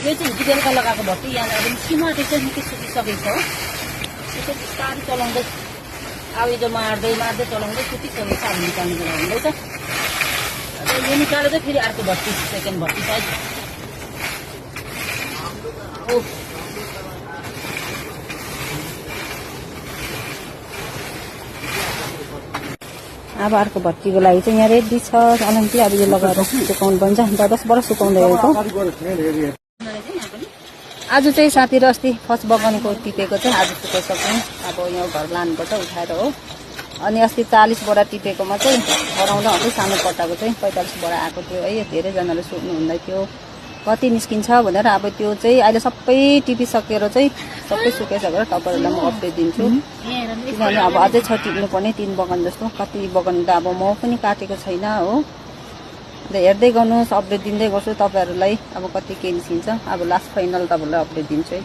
यो चाहिँ हिजो बेलुका लगाएको भर्ती यहाँ अब निस्किनु आँटेको छ, निकै सुकिसकेको छ हो। यसो बिस्तारै चलाउँदै आवेजो मार्दै चलाउँदै सुकिसकेको छ। अब निकाल्नुको लागि हुँदैछ। यो निकालेर चाहिँ फेरि अर्को भर्ती, सेकेन्ड भर्ती साइड अब अर्को भर्तीको लागि चाहिँ यहाँ रेडी छ। अलम्ती अब यो लगाएर सुकाउनु पर्छ। 10 सुकाउँदै गएको। आज चाहिँ साथी र अस्ति फर्स्ट बगानको टिपेको चाहिँ आज सुकाइसक्यौँ। अब यहाँ घर लानुपर्छ उठाएर हो। अनि अस्ति 40 बोरा टिपेकोमा चाहिँ हराउँदा हुँदै सानो पट्टाको चाहिँ 45 बोरा आएको थियो है। धेरैजनाले सोध्नु हुँदै थियो कति निस्किन्छ भनेर। अब त्यो चाहिँ अहिले सबै टिपिसकेर चाहिँ सबै सुकाइसकेर तपाईँहरूलाई म अपडेट दिन्छु। किनभने अब अझै छ टिप्नुपर्ने 3 बगान जस्तो। कति बगान त अब म पनि काटेको छैन हो। हेर्दै गर्नुहोस्, अपडेट दिँदै गर्छु तपाईँहरूलाई। अब कति के निस्किन्छ अब लास्ट फाइनल तपाईँहरूलाई अपडेट दिन्छु है।